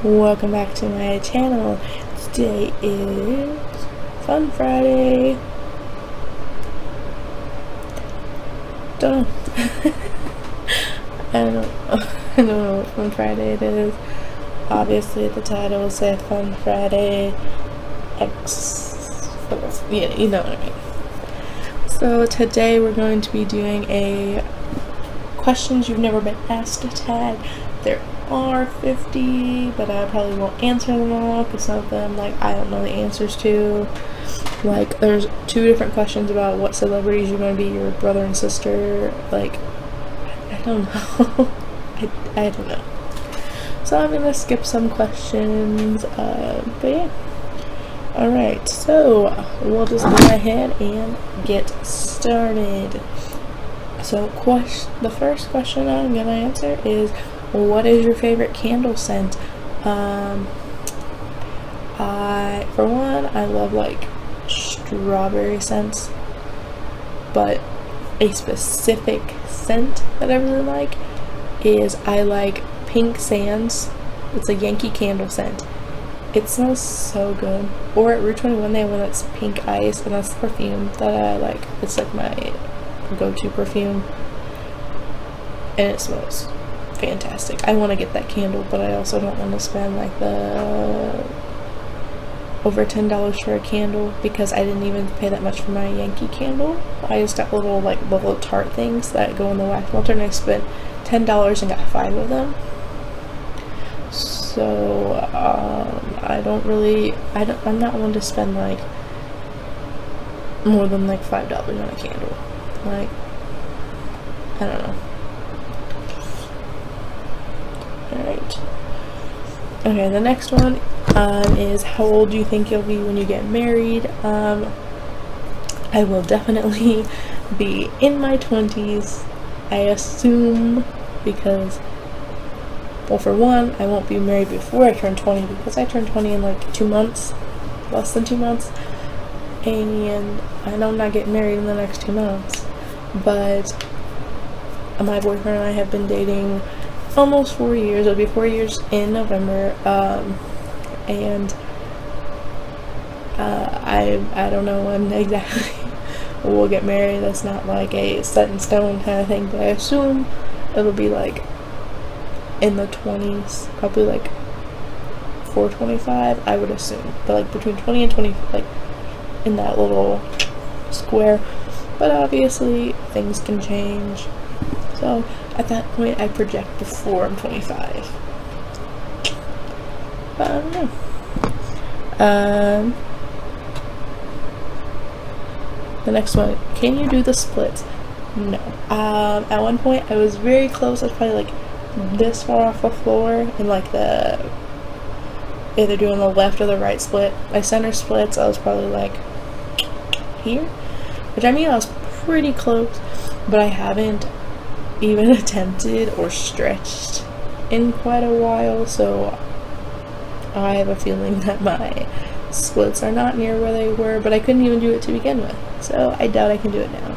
Welcome back to my channel. Today is Fun Friday. Don't know. I don't know what Fun Friday it is. Obviously the title will say Fun Friday X. Yeah, you know what I mean. So today we're going to be doing a questions you've never been asked tag. There are 50, but I probably won't answer them all because some of them, like, I don't know the answers to. Like, there's 2 different questions about what celebrities you're going to be, your brother and sister. Like, I don't know. I don't know. So I'm gonna skip some questions, but yeah. Alright, so we'll just go ahead and get started. So the first question I'm gonna answer is, what is your favorite candle scent? For one, I love like strawberry scents, but a specific scent that I really like is I like Pink Sands. It's a Yankee Candle scent. It smells so good. Or at Route 21 they have one that's pink ice, and that's the perfume that I like. It's like my go-to perfume, and it smells fantastic. I want to get that candle, but I also don't want to spend like the over $10 for a candle, because I didn't even pay that much for my Yankee candle. I just got little tart things that go in the wax melter, and I spent $10 and got 5 of them. So I'm not one to spend like more than like $5 on a candle. Like, I don't know. Alright. Okay, the next one is, how old do you think you'll be when you get married? I will definitely be in my 20s, I assume, because, well, for one, I won't be married before I turn 20, because I turn 20 in like 2 months, less than 2 months, and I know I'm not getting married in the next 2 months, but my boyfriend and I have been dating almost 4 years. It'll be 4 years in November, and I don't know when exactly we'll get married. That's not like a set in stone kind of thing, but I assume it'll be like in the 20s, probably like 425, I would assume, but like between 20 and 20, like in that little square. But obviously things can change, so at that point I project before I'm 25. But I don't know. The next one, can you do the splits? No. At one point I was very close. I was probably like this far off the floor, and like either doing the left or the right split. My center splits, I was probably like here, which I mean I was pretty close, but I haven't even attempted or stretched in quite a while, so I have a feeling that my splits are not near where they were, but I couldn't even do it to begin with, so I doubt I can do it now.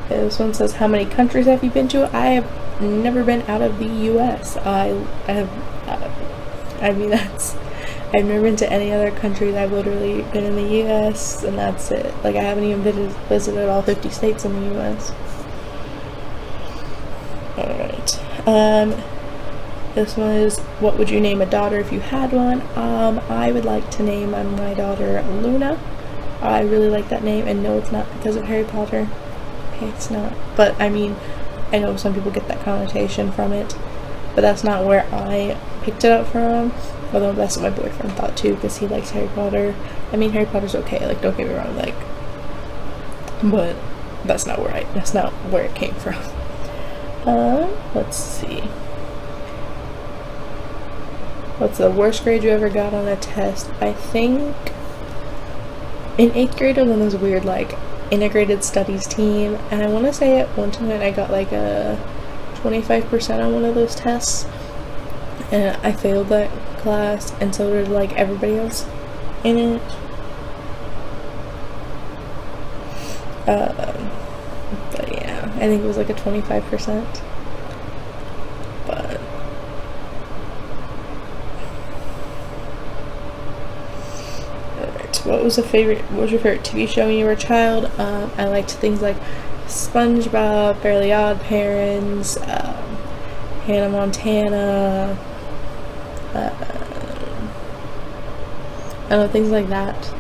This one says, how many countries have you been to? I have never been out of the US. I've never been to any other countries. I've literally been in the US, and that's it. Like, I haven't even visited all 50 states in the US. Alright. This one is, what would you name a daughter if you had one? I would like to name my daughter Luna. I really like that name, and no, it's not because of Harry Potter. Okay, it's not. But, I mean, I know some people get that connotation from it, but that's not where I picked it up from. Although that's what my boyfriend thought too, because he likes Harry Potter. I mean, Harry Potter's okay, like, don't get me wrong, like, but that's not where it came from. Let's see. What's the worst grade you ever got on a test? I think in 8th grade I was on this weird, like, integrated studies team, and I want to say at one time I got like a 25% on one of those tests, and I failed that class, and so did like everybody else in it. But yeah, I think it was like a 25%. But alright, what was your favorite TV show when you were a child? I liked things like SpongeBob, Fairly Odd Parents, Hannah Montana, I don't know, things like that.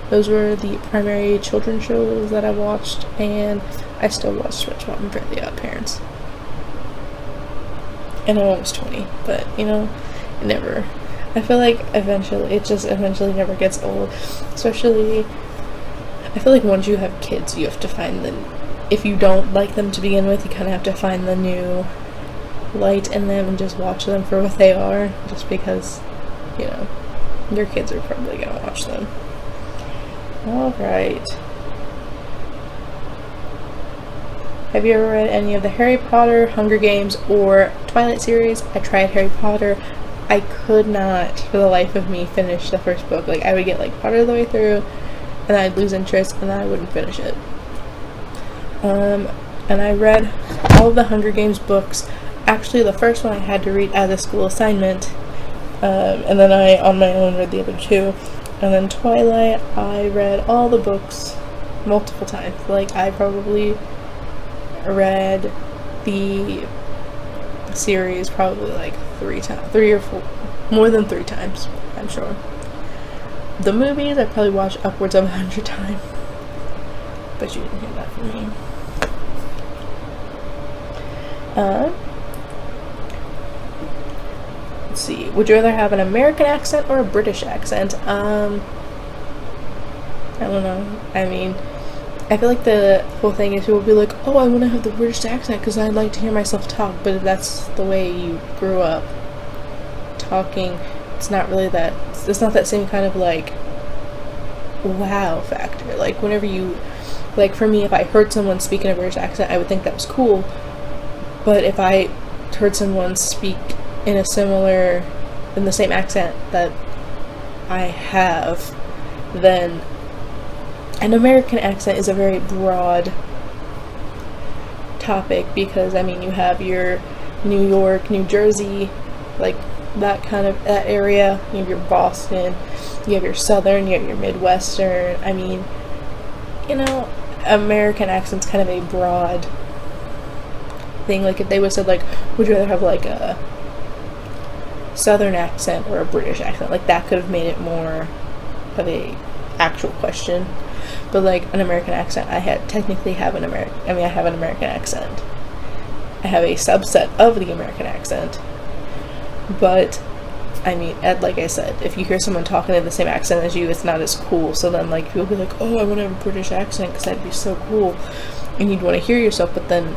Those were the primary children's shows that I watched, and I still watch SpongeBob and Fairly Odd Parents. And I'm almost 20, but you know, it never. I feel like it just eventually never gets old. Especially, I feel like once you have kids, you have to find if you don't like them to begin with, you kind of have to find the new light in them and just watch them for what they are, just because, you know, your kids are probably gonna watch them. Alright. Have you ever read any of the Harry Potter, Hunger Games, or Twilight series? I tried Harry Potter. I could not, for the life of me, finish the first book. Like, I would get like part of the way through, and then I'd lose interest, and then I wouldn't finish it. And I read all of the Hunger Games books. Actually, the first one I had to read as a school assignment, and then I, on my own, read the other two. And then Twilight, I read all the books multiple times. Like, I probably read the series probably like 3 or 4, more than 3 times, I'm sure. The movies I probably watched upwards of 100 times, but you didn't hear that from me. Let's see, would you rather have an American accent or a British accent? I don't know. I mean, I feel like the whole thing is people will be like, oh, I want to have the British accent because I'd like to hear myself talk, but if that's the way you grew up talking, it's not really that, it's not that same kind of like wow factor. Like, whenever you, like, for me, if I heard someone speak in a British accent, I would think that was cool, but if I heard someone speak in the same accent that I have, then an American accent is a very broad topic, because I mean, you have your New York, New Jersey, like that area, you have your Boston, you have your Southern, you have your Midwestern. I mean, you know, American accent's kind of a broad thing. Like, if they would have said, like, would you rather have like a Southern accent or a British accent, like that could have made it more of a actual question. But like an American accent, I have an American accent. I have a subset of the American accent. But I mean, like I said, if you hear someone talking in the same accent as you, it's not as cool. So then like people be like, oh, I want to have a British accent because that'd be so cool, and you'd want to hear yourself. But then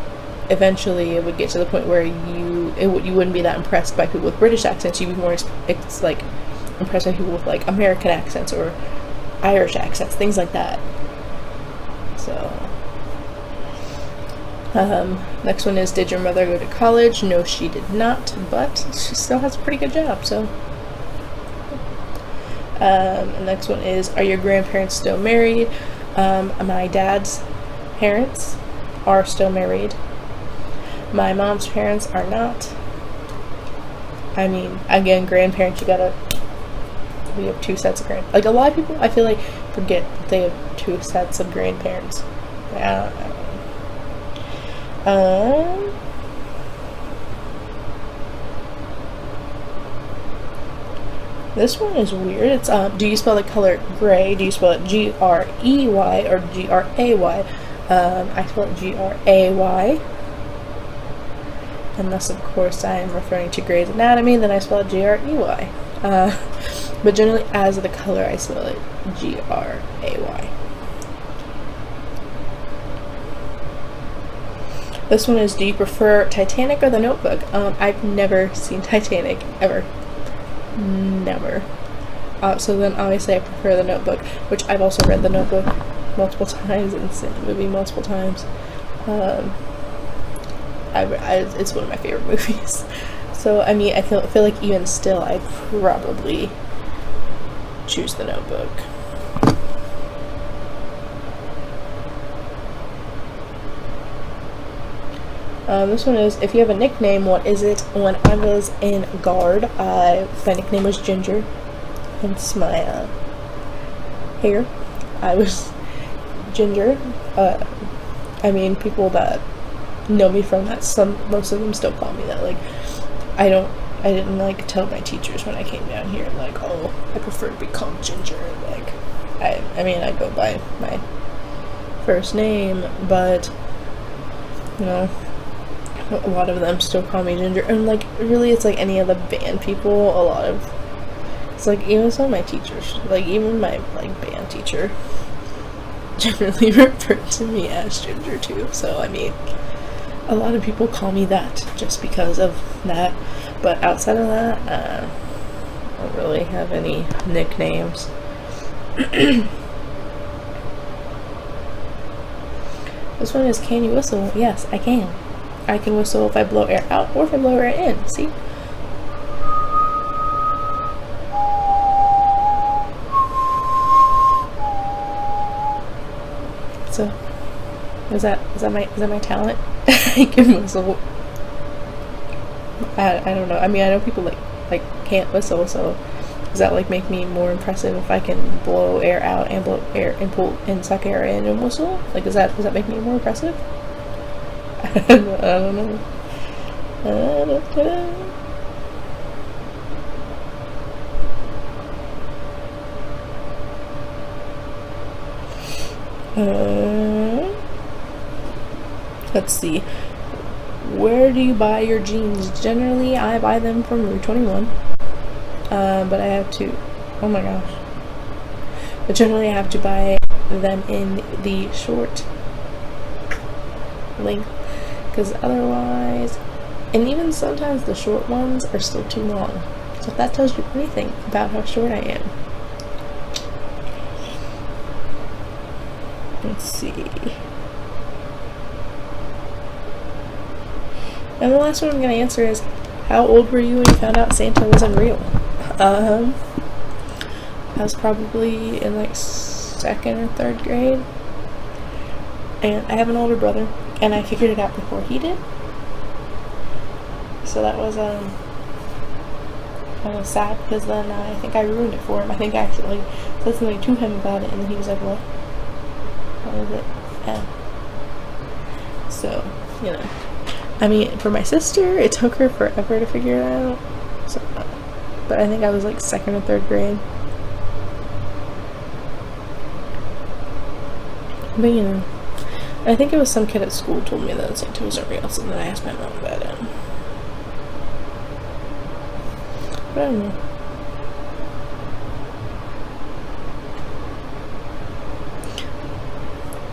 eventually it would get to the point where you wouldn't be that impressed by people with British accents. You'd be more impressed by people with like American accents or Irish accents, things like that. So, next one is, did your mother go to college? No, she did not, but she still has a pretty good job, so. The next one is, are your grandparents still married? My dad's parents are still married. My mom's parents are not. I mean, again, grandparents, we have 2 sets of grandparents. Like, a lot of people, I feel like, forget that they have 2 sets of grandparents. I don't know. This one is weird. It's, do you spell the color gray? Do you spell it G-R-E-Y or G-R-A-Y? I spell it G-R-A-Y. Unless, of course, I am referring to Grey's Anatomy, then I spell it G-R-E-Y. But generally, as the color, I spell it G-R-A-Y. This one is, do you prefer Titanic or The Notebook? I've never seen Titanic, ever. Never. So then, obviously, I prefer The Notebook, which I've also read The Notebook multiple times and seen the movie multiple times. It's one of my favorite movies. So, I mean, I feel like even still, I'd probably choose The Notebook. This one is, if you have a nickname, what is it? When I was in guard, my nickname was Ginger. Hence my hair. I was Ginger. I mean, people that know me from that, most of them still call me that. Like, I didn't like tell my teachers when I came down here, like, oh, I prefer to be called Ginger. Like, I mean, I go by my first name, but, you know, a lot of them still call me Ginger. And, like, really, it's like any of the band people, it's like, even some of my teachers, like, even my, like, band teacher generally referred to me as Ginger, too. So, I mean, a lot of people call me that just because of that. But outside of that, I don't really have any nicknames. This one is, can you whistle? Yes, I can. I can whistle if I blow air out or if I blow air in. See? So, is that my talent? I can whistle. I don't know. I mean, I know people like can't whistle, so does that like make me more impressive if I can blow air out and blow air and pull and suck air in and whistle? Like, does that make me more impressive? I don't know. Let's see. Where do you buy your jeans? Generally, I buy them from Route 21. But I have to. Oh my gosh. But generally, I have to buy them in the short length, because otherwise, and even sometimes the short ones are still too long. So if that tells you anything about how short I am. Let's see. And the last one I'm going to answer is, how old were you when you found out Santa wasn't real? I was probably in like 2nd or 3rd grade. And I have an older brother, and I figured it out before he did. So that was kind of sad, because then I think I ruined it for him. I think I accidentally said something to him about it, and then he was like, what? What is it? Yeah. So, you know. I mean, for my sister, it took her forever to figure it out. So, but I think I was like 2nd or 3rd grade. But you know, I think it was some kid at school told me that Santa wasn't real, so then I asked my mom about it. But I don't know.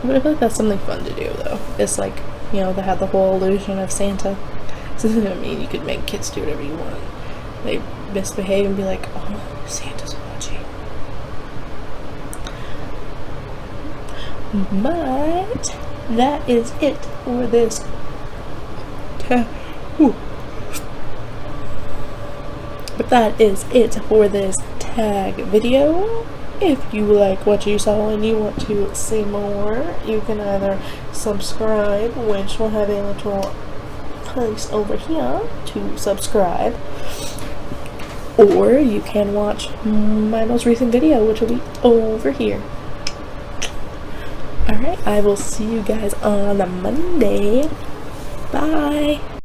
But I feel like that's something fun to do, though. It's like, you know, they have the whole illusion of Santa. So, I mean, you could make kids do whatever you want. They misbehave and be like, oh, Santa's watching. But that is it for this tag video. If you like what you saw and you want to see more, you can either subscribe, which will have a little post over here to subscribe, or you can watch my most recent video, which will be over here. Alright, I will see you guys on Monday. Bye!